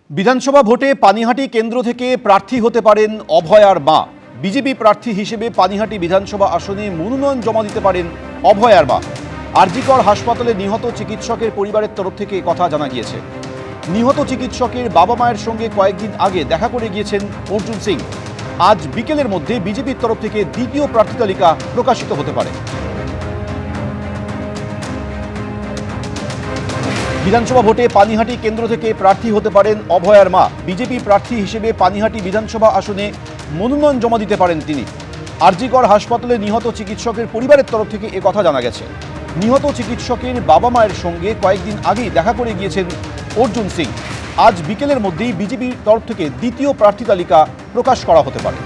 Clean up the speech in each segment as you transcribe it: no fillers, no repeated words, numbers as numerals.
বিধানসভা ভোটে পানিহাটি কেন্দ্র থেকে প্রার্থী হতে পারেন অভয়ার মা। বিজেপি প্রার্থী হিসেবে পানিহাটি বিধানসভা আসনে মনোনয়ন জমা দিতে পারেন অভয়ার মা। আরজিকর হাসপাতালে নিহত চিকিৎসকের পরিবারের তরফ থেকে কথা জানা গিয়েছে। নিহত চিকিৎসকের বাবা মায়ের সঙ্গে কয়েকদিন আগে দেখা করে গিয়েছেন অর্জুন সিং। আজ বিকেলের মধ্যে বিজেপির তরফ থেকে দ্বিতীয় প্রার্থী তালিকা প্রকাশিত হতে পারে। বিধানসভা ভোটে পানিহাটি কেন্দ্র থেকে প্রার্থী হতে পারেন অভয়ার মা। বিজেপি প্রার্থী হিসেবে পানিহাটি বিধানসভা আসনে মনোনয়ন জমা দিতে পারেন তিনি। আরজিকর হাসপাতালে নিহত চিকিৎসকের পরিবারের তরফ থেকে কথা জানা গেছে। নিহত চিকিৎসকের বাবা মায়ের সঙ্গে কয়েকদিন আগেই দেখা করে গিয়েছেন অর্জুন সিং। আজ বিকেলের মধ্যেই বিজেপির তরফ থেকে দ্বিতীয় প্রার্থী তালিকা প্রকাশ করা হতে পারে।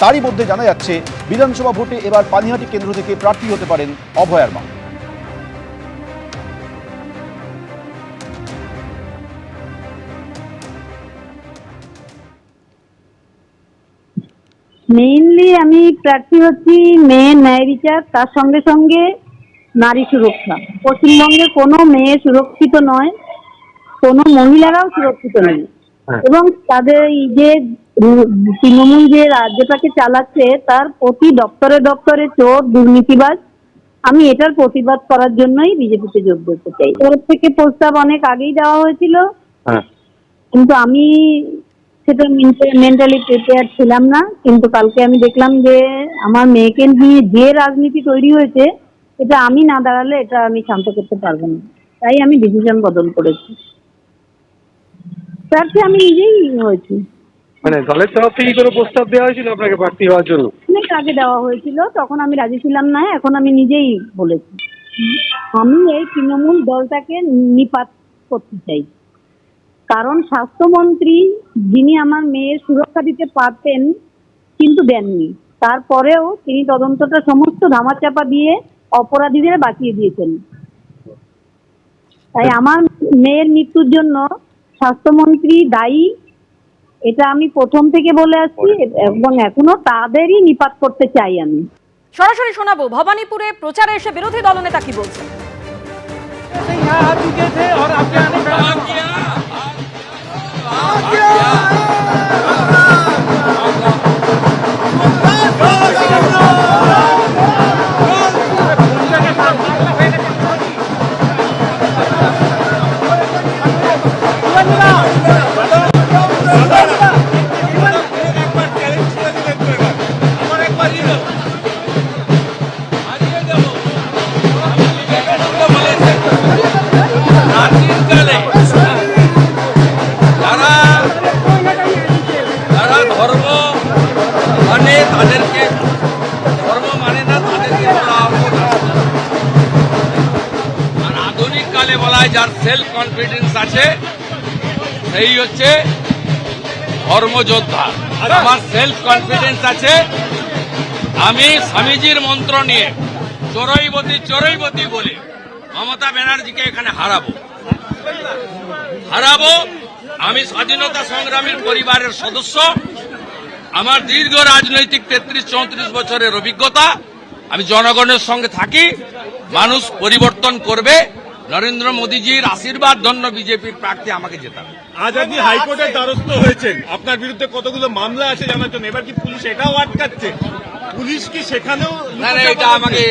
তারই মধ্যে জানা যাচ্ছে বিধানসভা ভোটে এবার পানিহাটি কেন্দ্র থেকে প্রার্থী হতে পারেন অভয়ার মা। মেইনলি আমি প্রার্থী হচ্ছি মেয়ের ন্যায় বিচার, তার সঙ্গে সঙ্গে নারী সুরক্ষা। পশ্চিমবঙ্গে কোনো মেয়ে সুরক্ষিত নয়, কোনো মহিলারাও সুরক্ষিত নেই। এবং তাদের এই যে তৃণমূল যে রাজ্যটাকে চালাচ্ছে তার প্রতি দপ্তরে দপ্তরে চোর, দুর্নীতিবাজ। আমি এটার প্রতিবাদ করার জন্যই বিজেপিতে যোগ দিতে চাই। তরফ থেকে প্রস্তাব অনেক আগেই দেওয়া হয়েছিল, কিন্তু আমি সেটা মেন্টালি প্রিপেয়ার ছিলাম না। কিন্তু কালকে আমি দেখলাম যে আমার মেয়েকে নিয়ে যে রাজনীতি তৈরি হয়েছে, এটা আমি না দাঁড়ালে এটা আমি শান্ত করতে পারবো না। তাই আমি ডিসিশন বদল করেছি। প্রার্থী আমি নিজেই হয়েছি। মানে দলের তরফ থেকে কোনো প্রস্তাব দেওয়া হয়েছিল আপনাকে প্রার্থী হওয়ার জন্য? অনেক আগে দেওয়া হয়েছিল, তখন আমি রাজি ছিলাম না। এখন আমি নিজেই বলেছি আমি এই তৃণমূল দলটাকে নিপাত করতে চাই। কারণ স্বাস্থ্যমন্ত্রী যিনি আমার মেয়ের সুরক্ষা দিতে পারতেন কিন্তু দেননি, তারপরেও তিনি তদন্তটা সমস্ত ধামাচাপা দিয়ে অপরাধীদের বাঁচিয়ে দিয়েছেন। তাই আমার মেয়ের মৃত্যুর জন্য স্বাস্থ্যমন্ত্রী দায়ী, এটা আমি প্রথম থেকে বলে আসছি এবং এখনো তাদেরই নিপাত করতে চাই আমি। সরাসরি শোনাবো ভবানীপুরে প্রচারে এসে বিরোধী দলনেতা কি বলছেন। যার সেলফ কনফিডেন্স আছে সেই হচ্ছে ধর্মযোদ্ধা। আমার সেলফ কনফিডেন্স আছে, আমি স্বামীজির মন্ত্র নিয়ে চোরইবতী চোরইবতী বলে মমতা ব্যানার্জিকে এখানে হারাবো। আমি স্বাধীনতা সংগ্রামীর পরিবারের সদস্য, আমার দীর্ঘ রাজনৈতিক 33-34 বছরের অভিজ্ঞতা। আমি জনগণের সঙ্গে থাকি, মানুষ পরিবর্তন করবে। নরেন্দ্র মোদীজির আশীর্বাদ ধন্য বিজেপির প্রার্থী আমাকে জেতাবে। আজ আপনি হাইকোর্টের দ্বারস্থ হয়েছেন, আপনার বিরুদ্ধে কতগুলো মামলা আছে জানার জন্য। এবার কি পুলিশ এটাও আটকাচ্ছে? পুলিশ কি সেখানেও? না, এটা আমাকে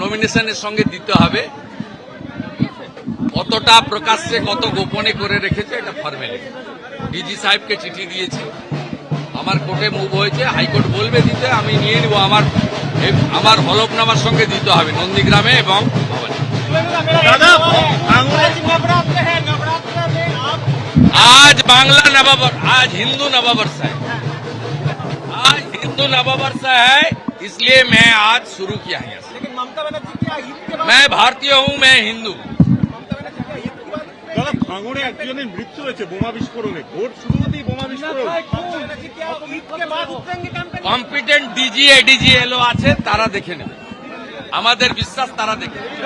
নমিনেশনের সঙ্গে দিতে হবে। কতটা প্রকাশ্যে কত গোপনে করে রেখেছে এটা ফর্মালিটি। ডিজি সাহেবকে চিঠি দিয়েছি, আমার কোর্টে মুভ হয়েছে, হাইকোর্ট বলবে দিতে, আমি নিয়ে নিব। আমার হলফনামার সঙ্গে দিতে হবে নন্দীগ্রামে এবং आज बांग्ला नववर्ष, आज हिंदू नववर्ष है, आज हिंदू नववर्ष है, इसलिए मैं आज शुरू किया है। मैं भारतीय हूँ, मैं हिंदू। ভাঙড়ে একজনের মৃত্যু হয়েছে বোমা বিস্ফোরণে, ভোট শুরু হতেই বোমা বিস্ফোরণ। কম্পিটেন্ট ডিজি এডিজি এলো আছে, তারা দেখে নেবে, আমাদের বিশ্বাস তারা দেখে নেবে।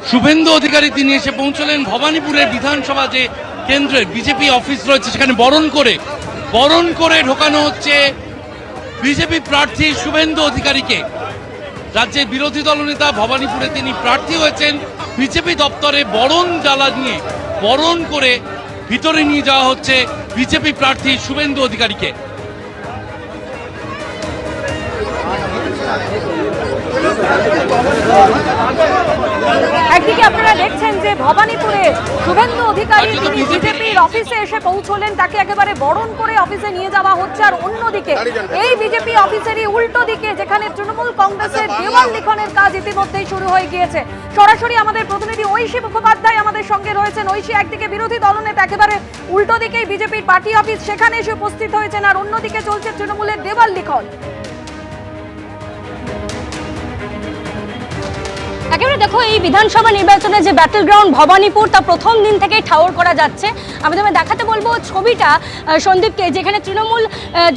শুভেন্দু অধিকারী তিনি এসে পৌঁছলেন ভবানীপুরের বিধানসভা যে কেন্দ্রে বিজেপি অফিস রয়েছে, সেখানে বরণ করে ঢোকানো হচ্ছে বিজেপি প্রার্থী শুভেন্দু অধিকারীকে। রাজ্যের বিরোধী দলনেতা ভবানীপুরে তিনি প্রার্থী হয়েছেন বিজেপি দপ্তরে বরণ জ্বালা নিয়ে বরণ করে ভিতরে নিয়ে যাওয়া হচ্ছে বিজেপি প্রার্থী শুভেন্দু অধিকারীকে। একদিকে আপনারা দেখছেন যে ভবানীপুরে শুভেন্দু অধিকারী তিনি বিজেপির অফিসে এসে পৌঁছলেন, তাকে একেবারে বরণ করে অফিসে নিয়ে যাওয়া হচ্ছে। আর অন্যদিকে এই বিজেপি অফিসেরই উল্টো দিকে যেখানে তৃণমূল কংগ্রেসের দেওয়াল লিখনের কাজ ইতিমধ্যেই শুরু হয়ে গিয়েছে। সরাসরি আমাদের প্রতিনিধি ঐশী মুখোপাধ্যায় আমাদের সঙ্গে রয়েছেন। ঐশী, একদিকে বিরোধী দলনেতা একেবারে উল্টো দিকেই বিজেপির পার্টি অফিস, সেখানে এসে উপস্থিত হয়েছেন, আর অন্যদিকে চলছে তৃণমূলের দেওয়াল লিখন। একেবারে দেখো, এই বিধানসভা নির্বাচনে যে ব্যাটল গ্রাউন্ড ভবানীপুর তা প্রথম দিন থেকেই ঠাউর করা যাচ্ছে। আমি তোমায় দেখাতে বলবো ছবিটা সন্দীপকে, যেখানে তৃণমূল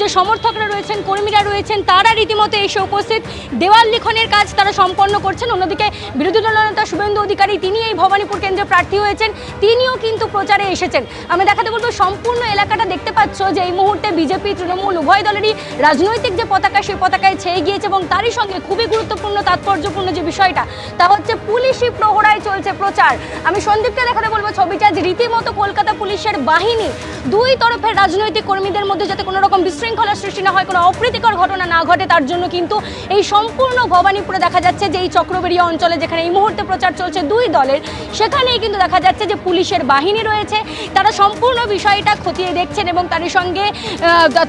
যে সমর্থকরা রয়েছেন, কর্মীরা রয়েছেন, তারা রীতিমতো এসে উপস্থিত দেওয়াল লিখনের কাজ তারা সম্পন্ন করছেন। অন্যদিকে বিরোধী দলনেতা শুভেন্দু অধিকারী, তিনি এই ভবানীপুর কেন্দ্রে প্রার্থী হয়েছেন, তিনিও কিন্তু প্রচারে এসেছেন। আমি দেখাতে বলবো সম্পূর্ণ এলাকাটা দেখতে পাচ্ছ যে এই মুহূর্তে বিজেপি তৃণমূল উভয় দলেরই রাজনৈতিক যে পতাকা, সেই পতাকায় ছেয়ে গিয়েছে। এবং তারই সঙ্গে খুবই গুরুত্বপূর্ণ তাৎপর্যপূর্ণ যে বিষয়টা, তা হচ্ছে পুলিশি প্রহরায় চলছে প্রচার। আমি সন্দীপকে দেখাতে বলবো ছবিটা, যে রীতিমতো কলকাতা পুলিশের বাহিনী দুই তরফের রাজনৈতিক কর্মীদের মধ্যে যাতে কোনো রকম বিশৃঙ্খলা সৃষ্টি না হয়, কোনো অপ্রীতিকর ঘটনা না ঘটে, তার জন্য কিন্তু এই সম্পূর্ণ ভবানীপুরে দেখা যাচ্ছে যে এই চক্রবেড়িয়া অঞ্চলে যেখানে এই মুহূর্তে প্রচার চলছে দুই দলের, সেখানেই কিন্তু দেখা যাচ্ছে যে পুলিশের বাহিনী রয়েছে, তারা সম্পূর্ণ বিষয়টা খতিয়ে দেখছেন এবং তারই সঙ্গে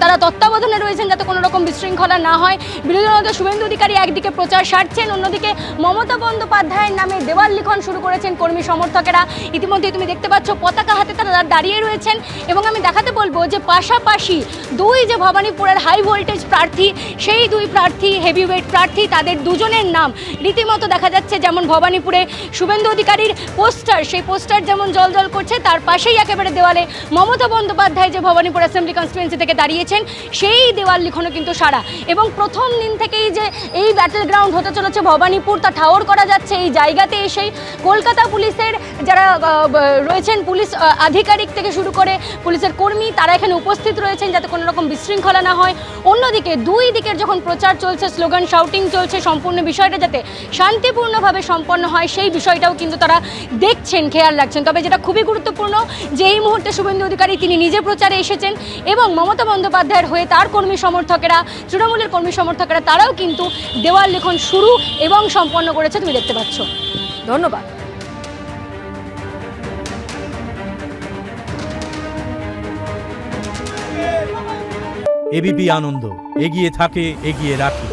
তারা তত্ত্বাবধানে রয়েছেন যাতে কোনো রকম বিশৃঙ্খলা না হয়। বিরোধী দলনেতা শুভেন্দু অধিকারী একদিকে প্রচার সারছেন, অন্যদিকে মমতা বন্দ্যোপাধ্যায়ের নামে দেওয়াল লিখন শুরু করেছেন কর্মী সমর্থকেরা। ইতিমধ্যে তুমি দেখতে পাচ্ছ পতাকা হাতে তারা দাঁড়িয়ে রয়েছেন। এবং আমি দেখাতে বলবো যে পাশাপাশি দুই যে ভবানীপুরের হাই ভোল্টেজ প্রার্থী, সেই দুই প্রার্থী হেভিওয়েট প্রার্থী, তাদের দুজনের নাম রীতিমতো দেখা যাচ্ছে, যেমন ভবানীপুরে শুভেন্দু অধিকারীর পোস্টার, সেই পোস্টার যেমন জল করছে, তার পাশেই একেবারে দেওয়ালে মমতা বন্দ্যোপাধ্যায় যে ভবানীপুর অ্যাসেম্বলি কনস্টিটুয়েন্সি থেকে দাঁড়িয়েছেন, সেই দেওয়াল লিখনও কিন্তু সারা। এবং প্রথম দিন থেকেই যে এই ব্যাটল গ্রাউন্ড হতে চলেছে ভবানীপুর, তা ঠাউর করা যাচ্ছে এই জায়গাতে এসেই। কলকাতা পুলিশের যারা রয়েছেন, পুলিশ আধিকারিক থেকে শুরু করে পুলিশের কর্মী, তারা এখানে উপস্থিত রয়েছেন যাতে কোনো রকম বিশৃঙ্খলা না হয়। অন্যদিকে দুই দিকের যখন প্রচার চলছে, স্লোগান শাউটিং চলছে, সম্পূর্ণ বিষয়টা যাতে শান্তিপূর্ণভাবে সম্পন্ন হয় সেই বিষয়টাও কিন্তু তারা দেখছেন, খেয়াল রাখছেন। তবে যেটা খুবই গুরুত্বপূর্ণ যে এই মুহূর্তে শুভেন্দু অধিকারী তিনি নিজে প্রচারে এসেছেন এবং মমতা বন্দ্যোপাধ্যায়ের হয়ে তার কর্মী সমর্থকেরা, তৃণমূলের কর্মী সমর্থকেরা, তারাও কিন্তু দেওয়াল লিখন শুরু এবং সম্পন্ন করেছে, তুমি দেখতে পাচ্ছ। ধন্যবাদ। এবিপি আনন্দ, এগিয়ে থাকে, এগিয়ে রাখে।